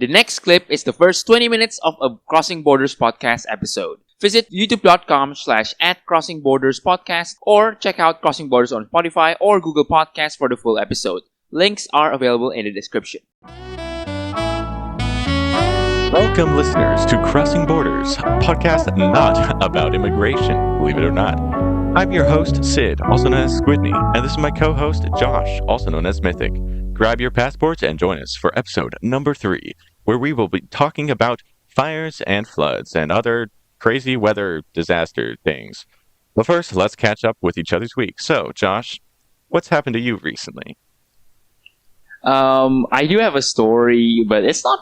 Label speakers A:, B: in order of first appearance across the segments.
A: The next clip is the first 20 minutes of a Crossing Borders podcast episode. Visit youtube.com/@CrossingBordersPodcast or check out Crossing Borders on Spotify or Google Podcasts for the full episode. Links are available in the description.
B: Welcome, listeners, to Crossing Borders, a podcast not about immigration, believe it or not. I'm your host, Sid, also known as Squidney, and this is my co-host, Josh, also known as Mythic. Grab your passports and join us for episode number 3, where we will be talking about fires and floods and other crazy weather disaster things. But first, let's catch up with each other's week. So, Josh, what's happened to you recently?
A: I do have a story, but it's not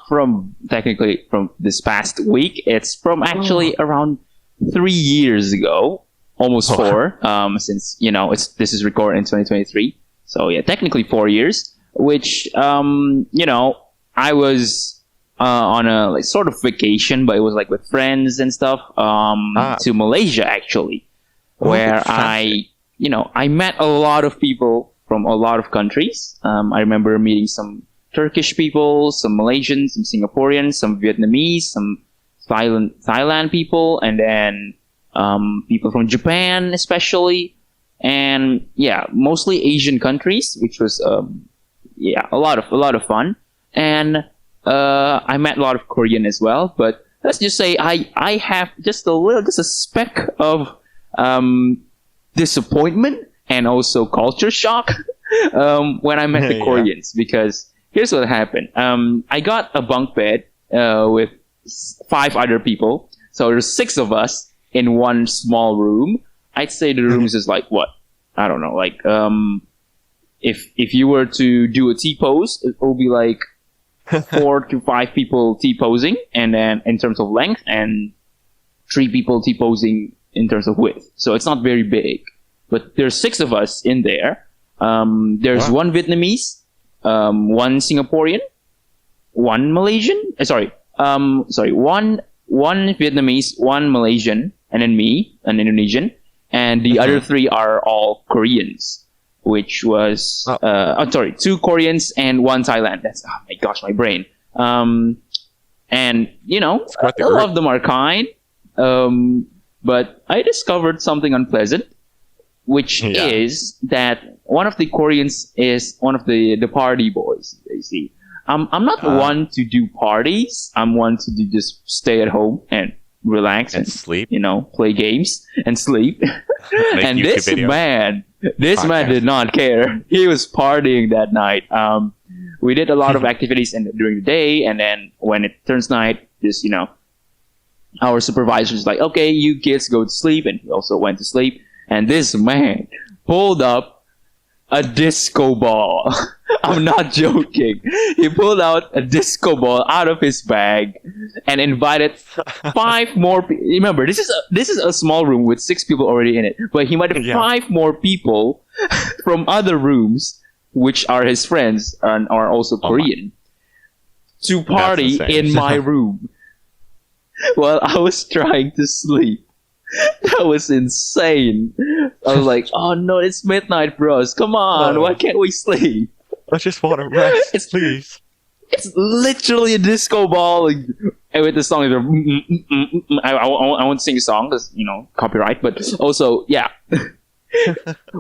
A: technically from this past week. It's from actually around 3 years ago, almost 4, since, this is recorded in 2023. So yeah, technically 4 years, which, I was, on a sort of vacation, but it was with friends and stuff, to Malaysia actually, where I met a lot of people from a lot of countries. I remember meeting some Turkish people, some Malaysians, some Singaporeans, some Vietnamese, some Thailand people, and then people from Japan especially, and mostly Asian countries, which was a lot of fun. And I met a lot of Korean as well, but let's just say I have just a speck of disappointment and also culture shock when I met the Koreans, because here's what happened. I got a bunk bed with 5 other people, so there's 6 of us in one small room. I'd say the room is just I don't know, if you were to do a T-pose, it will be 4 to 5 people T-posing, and then in terms of length, and 3 people T-posing in terms of width. So it's not very big, but there's 6 of us in there. There's one Vietnamese, one Singaporean, one Malaysian. One Vietnamese, one Malaysian, and then me, an Indonesian, and the other 3 are all Koreans, which was 2 Koreans and 1 Thailand. That's my gosh, my brain. And a lot of them are kind, but I discovered something unpleasant, which is that one of the Koreans is one of the party boys. You see, I'm not one to do parties. I'm one to just stay at home and relax and
B: sleep.
A: Play games and sleep. And this man did not care. He was partying that night. We did a lot of activities during the day, and then when it turns night, just our supervisor is okay, you kids go to sleep, and he also went to sleep. And this man pulled up a disco ball. I'm not joking. He pulled out a disco ball out of his bag and invited 5 more people. Remember, this is a small room with 6 people already in it. But he invited 5 more people from other rooms, which are his friends and are also Korean, to party in my room while I was trying to sleep. That was insane. I was like, oh no, it's midnight, bros. Come on, why can't we sleep?
B: I just want to rest, please.
A: It's literally a disco ball. And with the song, I won't sing a song because, copyright. But also,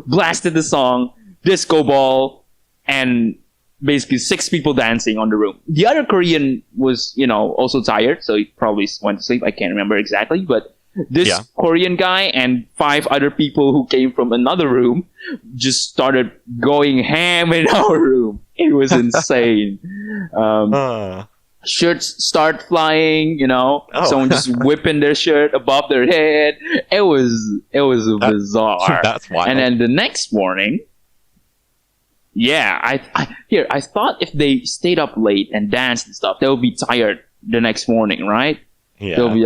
A: blasted the song, disco ball, and basically 6 people dancing on the room. The other Korean was, also tired, so he probably went to sleep. I can't remember exactly, but this Korean guy and 5 other people who came from another room just started going ham in our room. It was insane. Shirts start flying, someone just whipping their shirt above their head. It was bizarre.
B: That's wild.
A: And then the next morning, I thought if they stayed up late and danced and stuff, they'll be tired the next morning, right?
B: Yeah.
A: They'll be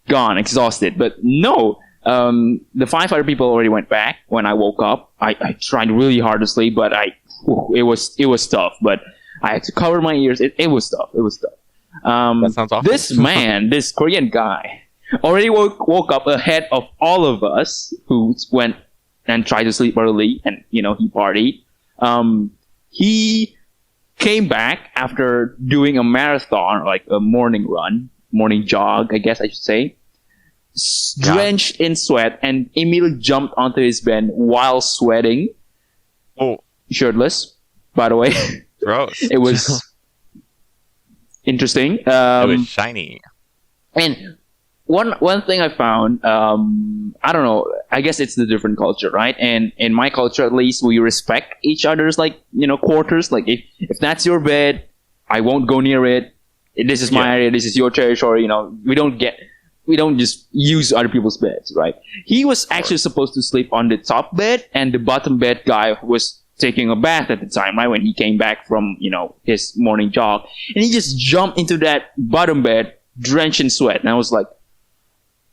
A: gone, exhausted. But no, the 5 other people already went back when I woke up. I tried really hard to sleep, but it was tough. But I had to cover my ears. It was tough.
B: That sounds awful.
A: This Korean guy, already woke up ahead of all of us who went and tried to sleep early, and he partied. He came back after doing a marathon, like a morning jog, I guess I should say, drenched in sweat, and immediately jumped onto his bed while sweating.
B: Oh,
A: shirtless, by the way.
B: Gross.
A: It was interesting.
B: It was shiny.
A: And one thing I found, I don't know, I guess it's the different culture, right? And in my culture, at least, we respect each other's, like, quarters. Like, if that's your bed, I won't go near it. This is my area. This is your territory. We don't just use other people's beds, right? He was actually supposed to sleep on the top bed, and the bottom bed guy was taking a bath at the time, right? When he came back from, his morning jog. And he just jumped into that bottom bed, drenched in sweat. And I was like,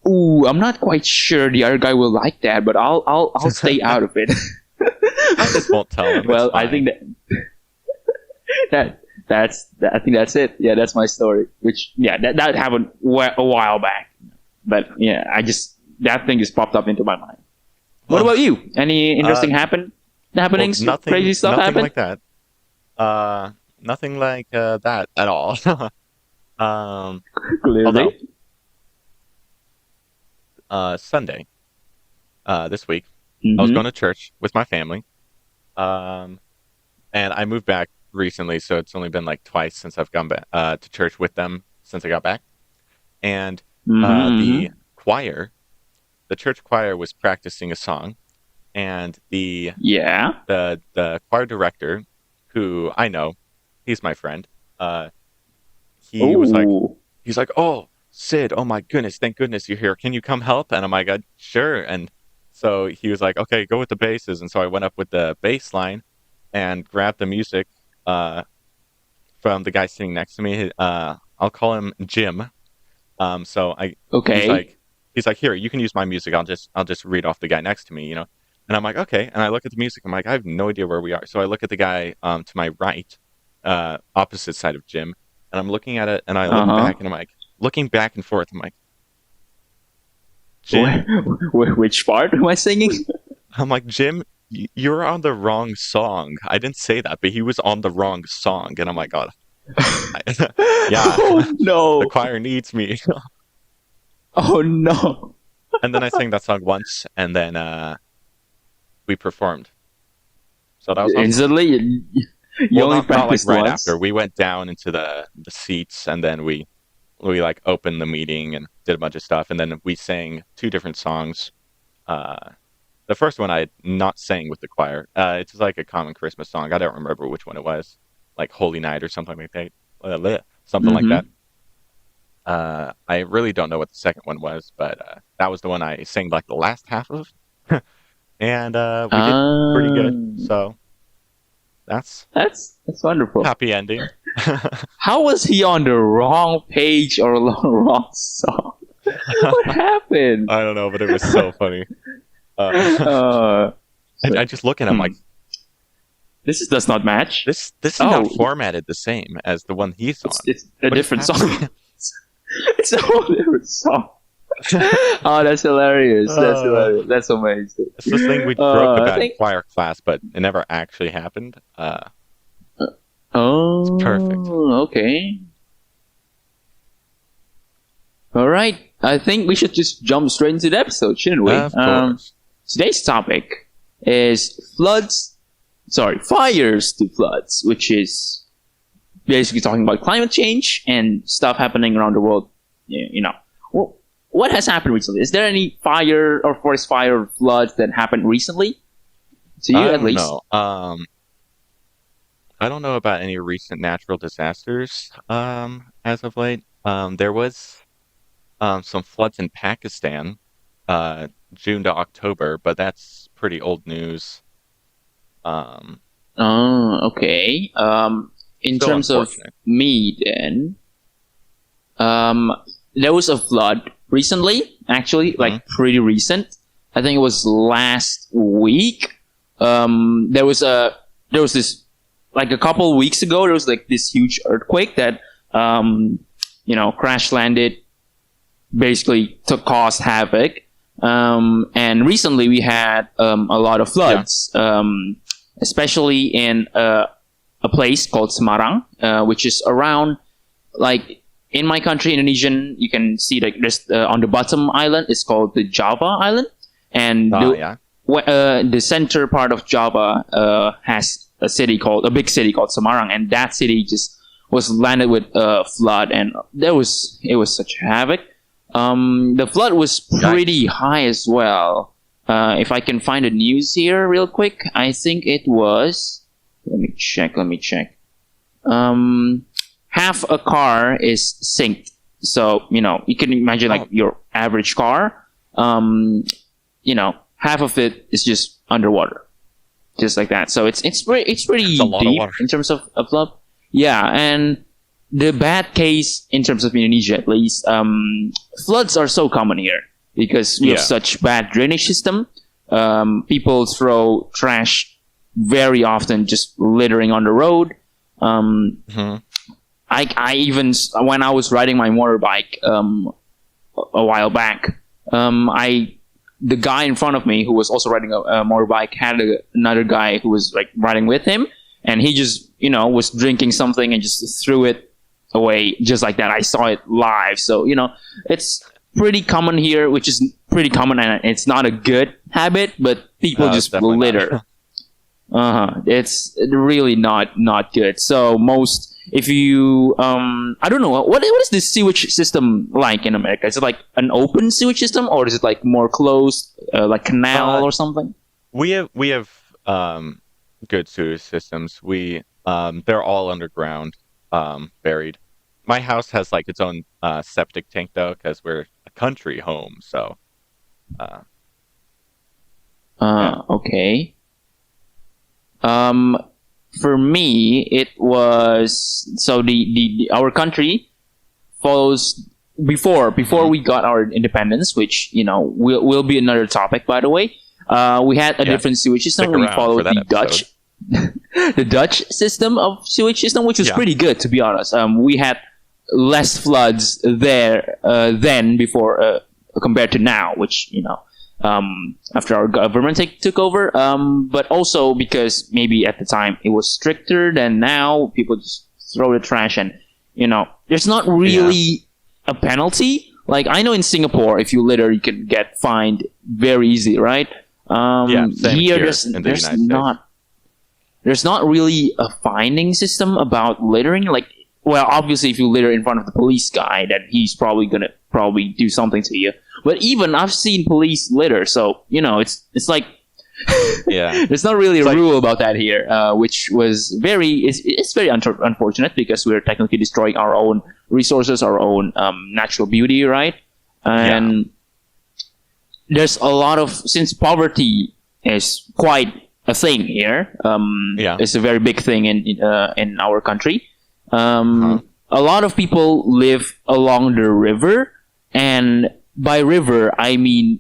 A: ooh, I'm not quite sure the other guy will like that, but I'll stay out of it.
B: I just won't tell him.
A: Well, I think I think that's it. Yeah, that's my story. Which, that happened a while back. But yeah, that thing just popped up into my mind. What about you? Any interesting happenings?
B: Nothing,
A: crazy stuff
B: nothing
A: happened?
B: like that. Nothing like that at all.
A: Clearly.
B: Sunday, this week, I was going to church with my family, and I moved back recently, so it's only been like twice since I've gone back to church with them since I got back. And the church choir was practicing a song, and the choir director, who I know, he's my friend. He's like, oh, Sid, oh my goodness, thank goodness you're here. Can you come help? And I'm like, sure. And so he was like, okay, go with the basses. And so I went up with the bass line and grabbed the music from the guy sitting next to me. I'll call him Jim. He's like, here, you can use my music. I'll just read off the guy next to me, And I'm like, okay. And I look at the music. I'm like, I have no idea where we are. So I look at the guy to my right, opposite side of Jim, and I'm looking at it, and I look back, and I'm like, looking back and forth, I'm like, Jim,
A: which part am I singing?
B: I'm like, Jim, you're on the wrong song. I didn't say that, but he was on the wrong song, and I'm like, God,
A: oh no,
B: the choir needs me.
A: Oh no.
B: And then I sang that song once, and then we performed. So that was
A: instantly. You only practiced
B: like right
A: once?
B: after. We went down into the seats, and then we like opened the meeting and did a bunch of stuff, and then we sang 2 different songs. The first one I had not sang with the choir. It's like a common Christmas song. I don't remember which one it was, like Holy Night or something like that. Something like that. I really don't know what the second one was, but that was the one I sang like the last half of, and we did pretty good. So that's
A: wonderful.
B: Happy ending.
A: How was he on the wrong page or the wrong song? What happened?
B: I don't know, but it was so funny. I just look at him like,
A: this does not match.
B: This is not formatted the same as the one he's on.
A: It's a different song. It's a whole different song. Oh, that's hilarious. That's hilarious. That's amazing.
B: It's this thing we broke about in choir class, but it never actually happened.
A: It's
B: perfect.
A: Okay. All right. I think we should just jump straight into the episode, shouldn't we?
B: Of course.
A: Today's topic is fires to floods, which is basically talking about climate change and stuff happening around the world. Well, what has happened recently? Is there any fire or forest fire or floods that happened recently? To you, at least?
B: No. I don't know about any recent natural disasters as of late. There was some floods in Pakistan, June to October, but that's pretty old news.
A: Okay. In terms of me, then, there was a flood recently, actually, like pretty recent. I think it was last week. There was this, like a couple weeks ago, there was like this huge earthquake that, crash landed, basically caused havoc. And recently we had a lot of floods, especially in a a place called Semarang, which is around like in my country, Indonesian. You can see like there's on the bottom island is called the Java Island, and the center part of Java has a big city called Semarang, and that city just was landed with flood, and it was such havoc. The flood was pretty high as well. If I can find the news here real quick, I think it was. Let me check. Half a car is sinked. So, you can imagine like your average car, half of it is just underwater. Just like that. So it's pretty deep in terms of flood. Yeah, and the bad case in terms of Indonesia at least, floods are so common here because we have such bad drainage system. People throw trash very often, just littering on the road. I even, when I was riding my motorbike a while back, the guy in front of me who was also riding a motorbike had another guy who was like riding with him, and he just was drinking something and just threw it away just like that. I saw it live. So it's pretty common here, which is pretty common, and it's not a good habit, but people just litter. It's really not good. So if you I don't know what is the sewage system like in America? Is it like an open sewage system, or is it like more closed, like canal or something?
B: We have good sewage systems. They're all underground, buried. My house has like its own septic tank though, because we're a country home. So
A: okay. For me, it was so the our country follows before we got our independence, which will be another topic. By the way, we had a different sewage system. We followed the Dutch, the Dutch system of sewage system, which was pretty good, to be honest. We had less floods there then before compared to now, which after our government took over, but also because maybe at the time it was stricter than now. People just throw the trash, and there's not really a penalty. Like I know in Singapore, if you litter, you can get fined very easy, right? Here there's not really a finding system about littering. Like, well, obviously, if you litter in front of the police guy, that he's probably gonna do something to you. But even I've seen police litter, so it's like there's not really a rule about that here, which was it's very unfortunate because we're technically destroying our own resources, our own natural beauty, right? And there's a lot of, since poverty is quite a thing here, it's a very big thing in our country. A lot of people live along the river, and by river, I mean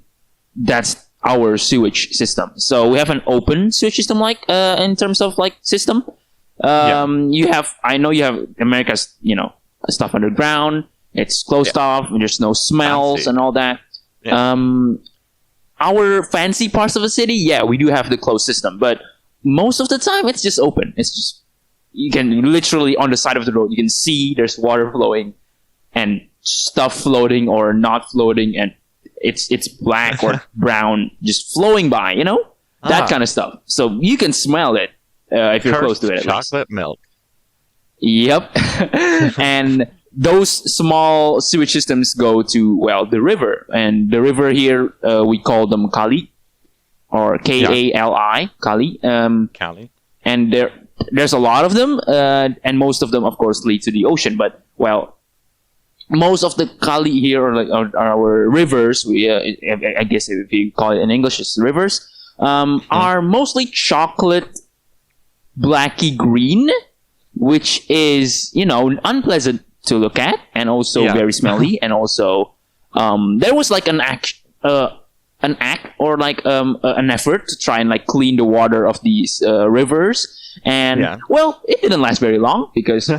A: that's our sewage system. So we have an open sewage system, like in terms of like system. I know you have America's, stuff underground. It's closed off. There's no smells and all that. Our fancy parts of the city, we do have the closed system, but most of the time it's just open. It's just, you can literally on the side of the road, you can see there's water flowing and stuff floating or not floating, and it's black or brown just flowing by, that kind of stuff. So you can smell it if you're close to it.
B: Chocolate milk.
A: Yep. And those small sewage systems go to the river, and the river here we call them Kali, or Kali, Kali.
B: Kali.
A: And there's a lot of them, and most of them, of course, lead to the ocean. But most of the Kali here are our rivers. I guess if you call it in English, it's rivers. Are mostly chocolate, blacky green, which is unpleasant to look at, and also very smelly. And also, there was like an act or like an effort to try and like clean the water of these rivers, and it didn't last very long because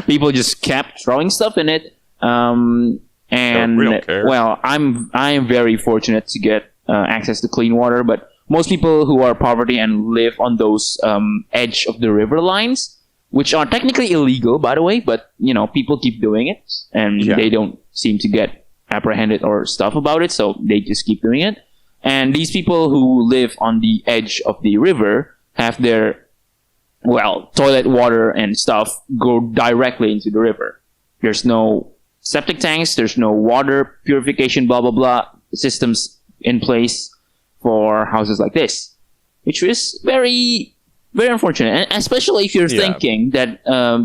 A: people just kept throwing stuff in it. And I am very fortunate to get access to clean water, but most people who are poverty and live on those edge of the river lines, which are technically illegal, by the way, but people keep doing it, and they don't seem to get apprehended or stuff about it, so they just keep doing it. And these people who live on the edge of the river have their toilet water and stuff go directly into the river. There's no septic tanks, there's no water purification, blah blah blah systems in place for houses like this, which is very, very unfortunate. And especially if you're thinking that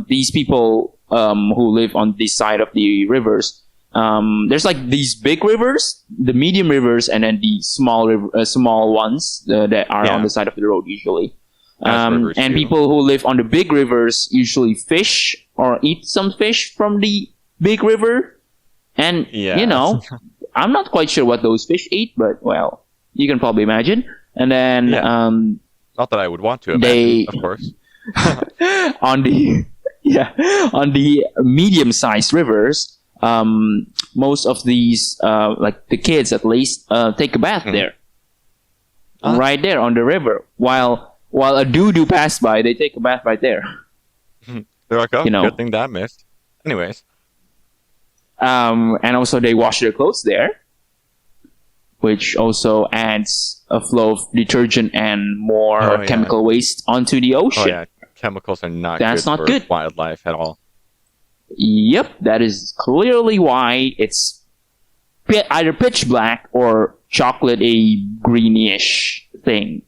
A: these people who live on this side of the rivers, there's like these big rivers, the medium rivers, and then the small ones that are on the side of the road usually. And people who live on the big rivers usually fish or eat some fish from the big river. And, I'm not quite sure what those fish eat, but, you can probably imagine. And then...
B: not that I would want to imagine, of course.
A: on the medium-sized rivers, most of these, like the kids at least, take a bath there. Right there on the river. While a doo-doo passed by, they take a bath right there.
B: They're like, good thing that I missed. Anyways.
A: And also they wash their clothes there, which also adds a flow of detergent and more chemical waste onto the ocean.
B: Oh, yeah. Chemicals are not good for wildlife at all.
A: Yep, that is clearly why it's either pitch black or chocolate, a greenish thing.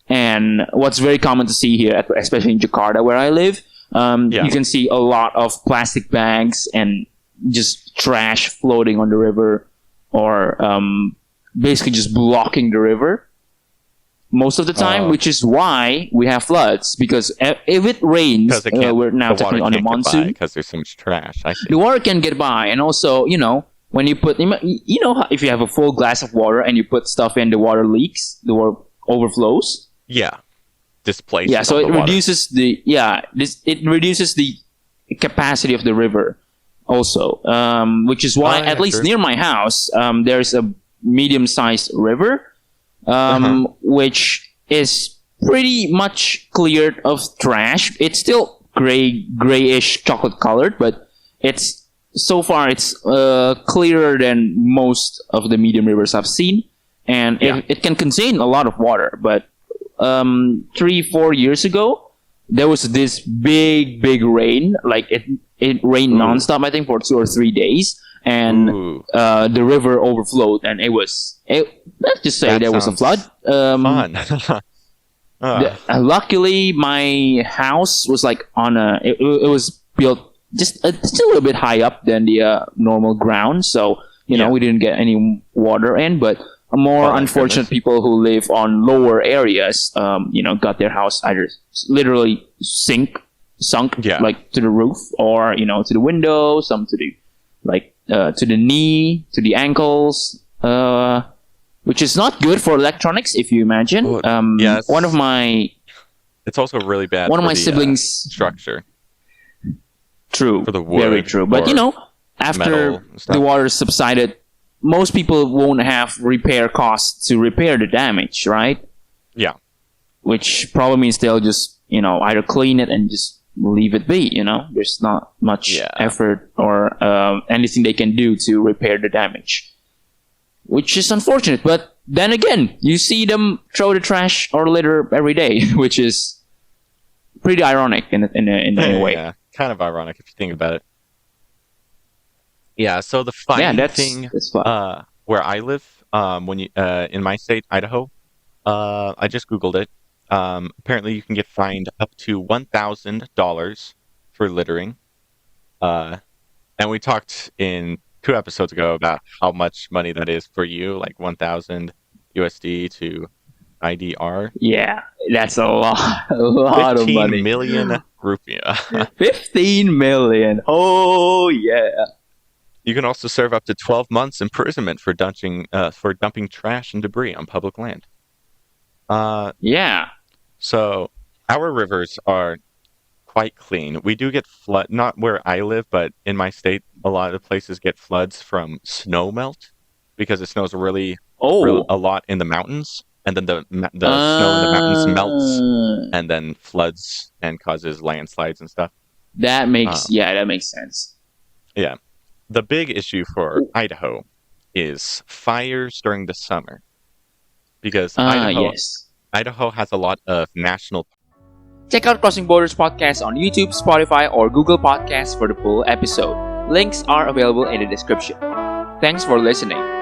A: And what's very common to see here, especially in Jakarta where I live, you can see a lot of plastic bags and just trash floating on the river, or basically just blocking the river most of the time, which is why we have floods. Because if it rains, we're now technically on the monsoon.
B: Because there's so much trash. I see.
A: The water can get by, and also, when you put, if you have a full glass of water and you put stuff in, the water leaks, the water overflows.
B: Yeah, displaces.
A: Yeah, so it reduces it reduces the capacity of the river, also, which is why at least near my house, there's a medium-sized river, which is pretty much cleared of trash. It's still grayish chocolate colored, but it's clearer than most of the medium rivers I've seen, and it can contain a lot of water. But 3-4 years ago, there was this big rain. Like it rained nonstop, I think, for 2 or 3 days, and the river overflowed, and let's just say there was a flood.
B: Fun.
A: Luckily, my house was like on it was built just a little bit high up than the normal ground, so we didn't get any water in, but more unfortunate people who live on lower areas, got their house either literally sunk, like to the roof, or to the window, some to the to the knee, to the ankles, which is not good for electronics, if you imagine. One of my,
B: it's also really bad.
A: One of my siblings
B: structure.
A: True,
B: for the wood,
A: very true. But after the water subsided, most people won't have repair costs to repair the damage, right?
B: Yeah.
A: Which probably means they'll just, either clean it and just leave it be, There's not much effort or anything they can do to repair the damage. Which is unfortunate. But then again, you see them throw the trash or litter every day, which is pretty ironic in a way.
B: Yeah, kind of ironic if you think about it. Yeah, so the fine thing where I live, when you in my state, Idaho, I just Googled it. Apparently, you can get fined up to $1,000 for littering. And we talked in 2 episodes ago about how much money that is for you, like 1,000 USD to IDR.
A: Yeah, that's a lot of money.
B: 15 million rupiah.
A: 15 million. Oh yeah.
B: You can also serve up to 12 months imprisonment for dumping trash and debris on public land.
A: Yeah.
B: So our rivers are quite clean. We do get flood, not where I live, but in my state, a lot of places get floods from snow melt because it snows really a lot in the mountains. and then the snow in the mountains melts, and then floods and causes landslides and stuff.
A: That makes sense.
B: Yeah. The big issue for Idaho is fires during the summer, because Idaho has a lot of national.
A: Check out Crossing Borders podcast on YouTube, Spotify, or Google Podcasts for the full episode. Links are available in the description. Thanks for listening.